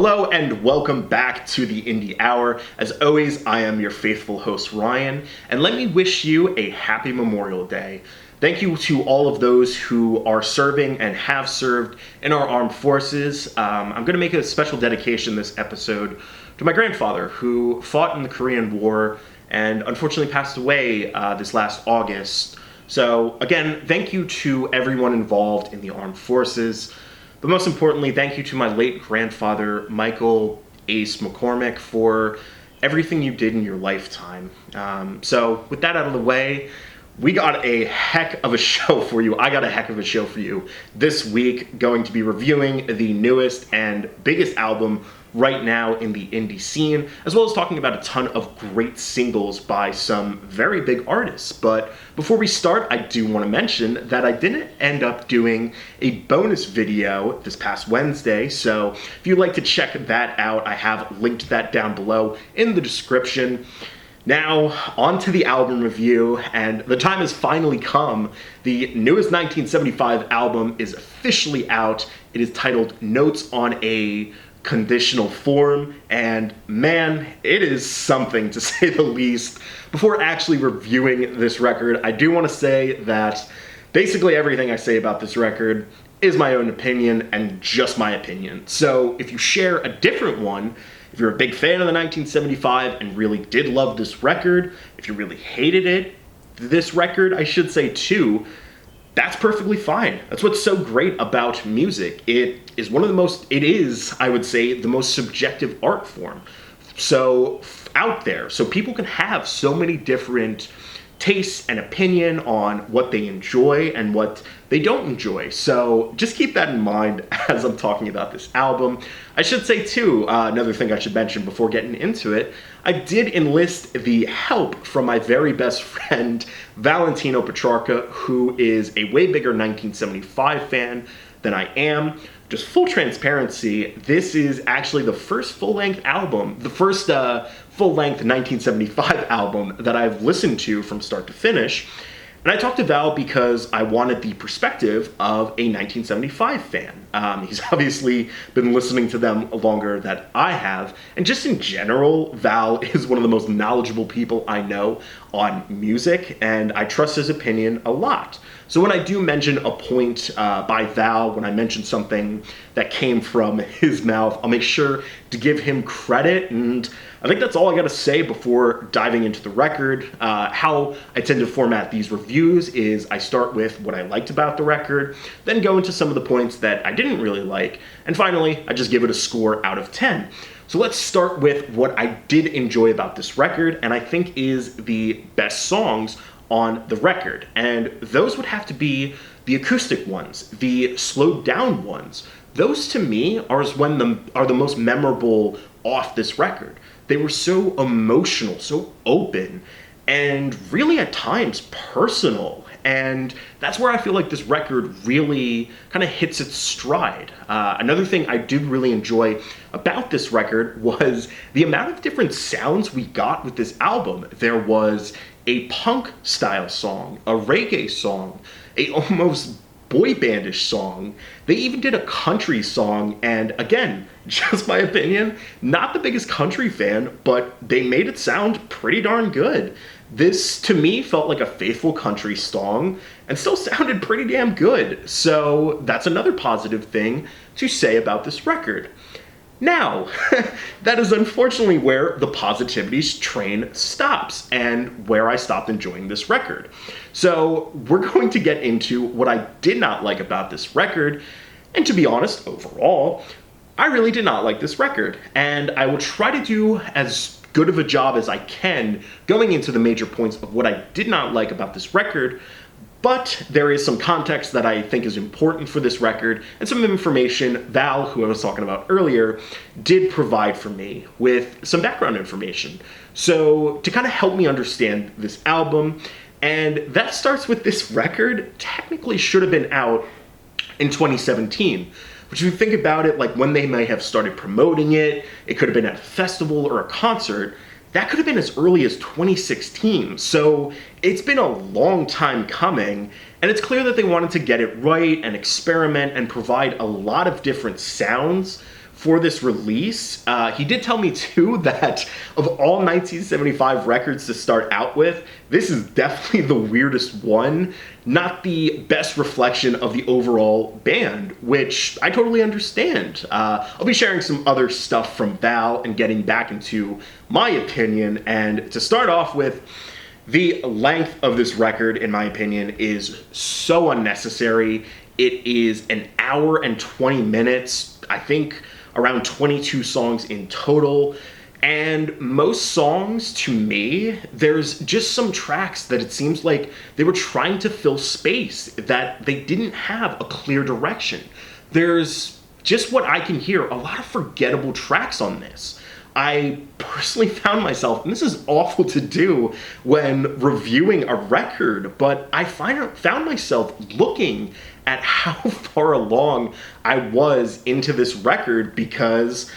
Hello and welcome back to the Indie Hour. As always, I am your faithful host, Ryan, and let me wish you a happy Memorial Day. Thank you to all of those who are serving and have served in our armed forces. I'm going to make a special dedication this episode to my grandfather, who fought in the Korean War and unfortunately passed away this last August. So again, thank you to everyone involved in the armed forces. But most importantly, thank you to my late grandfather, Michael Ace McCormick, for everything you did in your lifetime. So with that out of the way, we got a heck of a show for you. I got a heck of a show for you this week, going to be reviewing the newest and biggest album right now in the indie scene, as well as talking about a ton of great singles by some very big artists. But before we start, I do want to mention that I didn't end up doing a bonus video this past Wednesday, so if you'd like to check that out, I have linked that down below in the description. Now, on to the album review, and the time has finally come. The newest 1975 album is officially out. It is titled Notes on a Conditional Form, and man, it is something to say the least. Before actually reviewing this record, I do want to say that basically everything I say about this record is my own opinion and just my opinion. So if you share a different one, if you're a big fan of the 1975 and really did love this record, if you really hated this record, I should say too, that's perfectly fine. That's what's so great about music. It is, I would say, the most subjective art form. So out there, so people can have so many different tastes and opinion on what they enjoy and what they don't enjoy. So just keep that in mind as I'm talking about this album. I should say too, another thing I should mention before getting into it, I did enlist the help from my very best friend, Valentino, who is a way bigger 1975 fan than I am. Just full transparency, this is actually the first full-length album, the first full-length 1975 album that I've listened to from start to finish. And I talked to Val because I wanted the perspective of a 1975 fan. He's obviously been listening to them longer than I have. And just in general, Val is one of the most knowledgeable people I know on music, and I trust his opinion a lot. So when I do mention a point by Val, when I mention something that came from his mouth, I'll make sure to give him credit, and I think that's all I gotta say before diving into the record. How I tend to format these reviews is I start with what I liked about the record, then go into some of the points that I didn't really like, and finally, I just give it a score out of 10. So let's start with what I did enjoy about this record, and I think is the best songs on the record. And those would have to be the acoustic ones, the slowed down ones. Those to me are the most memorable off this record. They were so emotional, so open, and really at times personal. And that's where I feel like this record really kind of hits its stride. Another thing I did really enjoy about this record was the amount of different sounds we got with this album. There was a punk style song, a reggae song, a almost boy bandish song. They even did a country song, and again, just my opinion, not the biggest country fan, but they made it sound pretty darn good. This, to me, felt like a faithful country song and still sounded pretty damn good. So that's another positive thing to say about this record. Now, that is unfortunately where the positivities train stops and where I stopped enjoying this record. So we're going to get into what I did not like about this record, and to be honest, overall, I really did not like this record, and I will try to do as good of a job as I can going into the major points of what I did not like about this record. But there is some context that I think is important for this record, and some information Val, who I was talking about earlier, did provide for me with some background information. So to kind of help me understand this album, and that starts with this record technically should have been out in 2017. Which if you think about it, like when they may have started promoting it, it could have been at a festival or a concert. That could have been as early as 2016, so it's been a long time coming, and it's clear that they wanted to get it right and experiment and provide a lot of different sounds for this release. He did tell me too that of all 1975 records to start out with, this is definitely the weirdest one, not the best reflection of the overall band, which I totally understand. I'll be sharing some other stuff from Val and getting back into my opinion, and to start off with, the length of this record, in my opinion, is so unnecessary. It is an hour and 20 minutes, I think around 22 songs in total. And most songs, to me, there's just some tracks that it seems like they were trying to fill space, that they didn't have a clear direction. There's, just what I can hear, a lot of forgettable tracks on this. I personally found myself, and this is awful to do when reviewing a record, but I found myself looking at how far along I was into this record because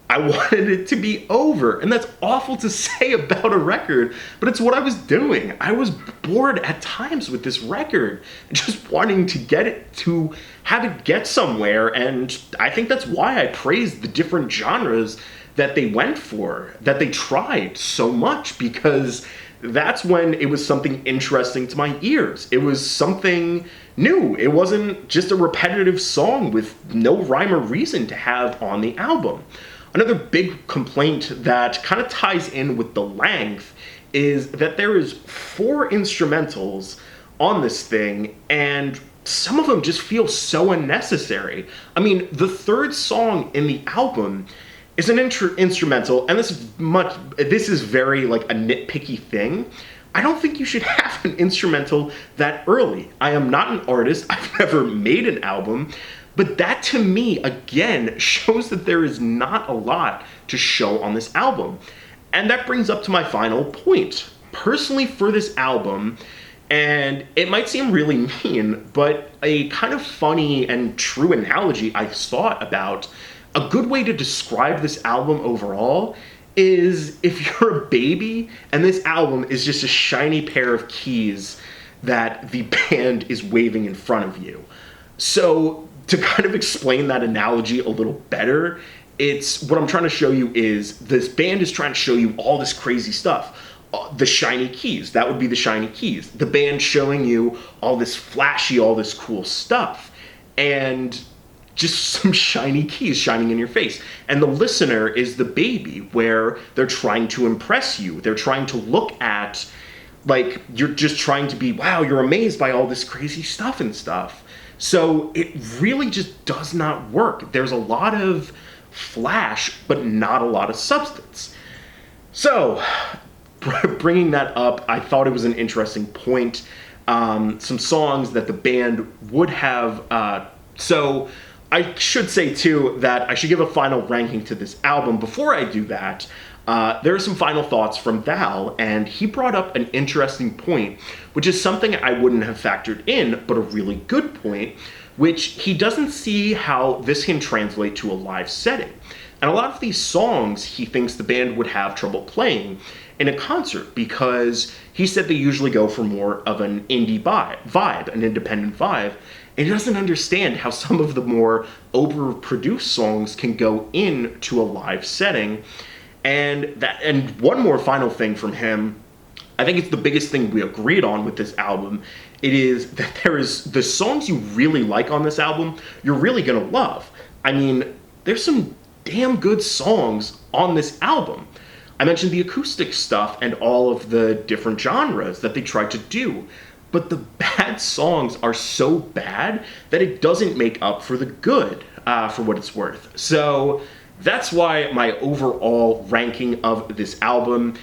I wanted it to be over. And that's awful to say about a record, but it's what I was doing. I was bored at times with this record, just wanting to get it, to have it get somewhere. And I think that's why I praised the different genres that they went for, that they tried so much, because that's when it was something interesting to my ears. It was something new. It wasn't just a repetitive song with no rhyme or reason to have on the album. Another big complaint that kind of ties in with the length is that there is 4 instrumentals on this thing, and some of them just feel so unnecessary. I mean, the 3rd song in the album is an instrumental, and this is very like a nitpicky thing. I don't think you should have an instrumental that early. I am not an artist. I've never made an album. But that, to me, again, shows that there is not a lot to show on this album. And that brings up to my final point. Personally, for this album, and it might seem really mean, but a kind of funny and true analogy I thought about, a good way to describe this album overall is if you're a baby and this album is just a shiny pair of keys that the band is waving in front of you. So to kind of explain that analogy a little better, it's what I'm trying to show you is this band is trying to show you all this crazy stuff. The shiny keys, that would be the shiny keys. The band showing you all this flashy, all this cool stuff. And just some shiny keys shining in your face. And the listener is the baby, where they're trying to impress you. They're trying to look at, like, you're just trying to be, wow, you're amazed by all this crazy stuff and stuff. So it really just does not work. There's a lot of flash, but not a lot of substance. So, bringing that up, I thought it was an interesting point. Some songs that the band would have, so I should say, too, that I should give a final ranking to this album. Before I do that, there are some final thoughts from Val, and he brought up an interesting point, which is something I wouldn't have factored in, but a really good point, which he doesn't see how this can translate to a live setting. And a lot of these songs he thinks the band would have trouble playing in a concert, because he said they usually go for more of an indie vibe, an independent vibe. And he doesn't understand how some of the more overproduced songs can go into a live setting. And one more final thing from him, I think it's the biggest thing we agreed on with this album. It is that there is the songs you really like on this album, you're really gonna love. I mean, there's some damn good songs on this album. I mentioned the acoustic stuff and all of the different genres that they tried to do. But the bad songs are so bad that it doesn't make up for the good, for what it's worth. So that's why my overall ranking of this album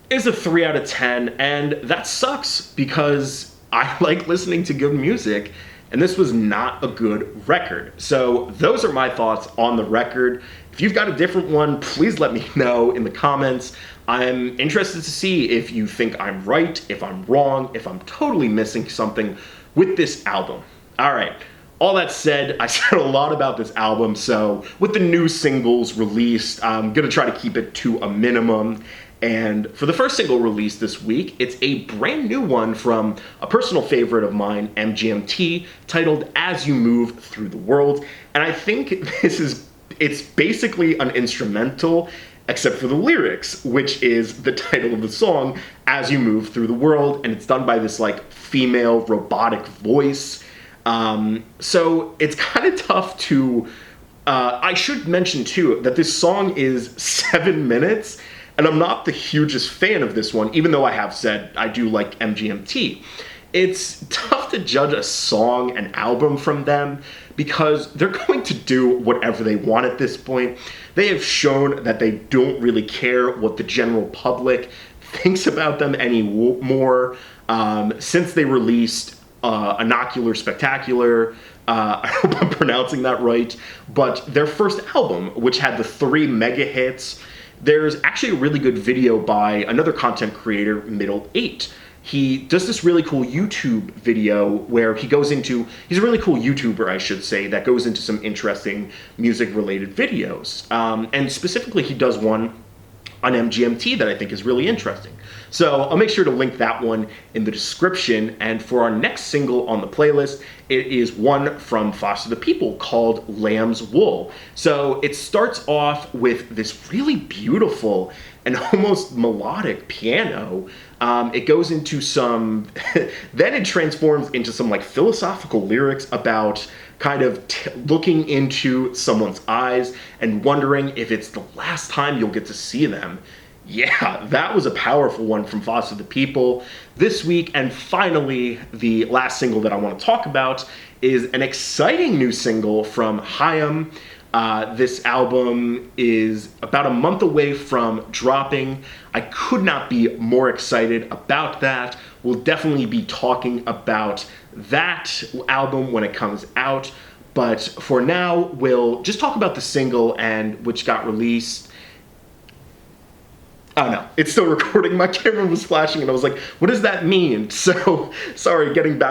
is a 3 out of 10, and that sucks because I like listening to good music, and this was not a good record. So those are my thoughts on the record. If you've got a different one, please let me know in the comments. I'm interested to see if you think I'm right, if I'm wrong, if I'm totally missing something with this album. All right, all that said, I said a lot about this album, so with the new singles released, I'm gonna try to keep it to a minimum. And for the first single released this week, it's a brand new one from a personal favorite of mine, MGMT, titled As You Move Through the World. And I think this is It's basically an instrumental, except for the lyrics, which is the title of the song, As You Move Through the World, and it's done by this like female robotic voice. So it's kind of tough to, I should mention too, that this song is 7 minutes, and I'm not the hugest fan of this one, even though I have said I do like MGMT. It's tough to judge a song, an album from them, because they're going to do whatever they want at this point. They have shown that they don't really care what the general public thinks about them anymore. Since they released Inocular Spectacular, I hope I'm pronouncing that right, but their first album, which had the 3 mega hits, there's actually a really good video by another content creator, Middle 8. He does this really cool YouTube video where he goes into, he's a really cool YouTuber, I should say, that goes into some interesting music-related videos. And specifically, he does one on MGMT that I think is really interesting. So I'll make sure to link that one in the description. And for our next single on the playlist, it is one from Fossa the People called Lamb's Wool. So it starts off with this really beautiful and almost melodic piano. It goes into some, then it transforms into some like philosophical lyrics about kind of looking into someone's eyes and wondering if it's the last time you'll get to see them. Yeah, that was a powerful one from Fossa the People this week. And finally, the last single that I want to talk about is an exciting new single from Haim. This album is about a month away from dropping. I could not be more excited about that. We'll definitely be talking about that album when it comes out. But for now, we'll just talk about the single and which got released. Oh no, it's still recording. My camera was flashing and I was like, what does that mean? So, sorry, getting back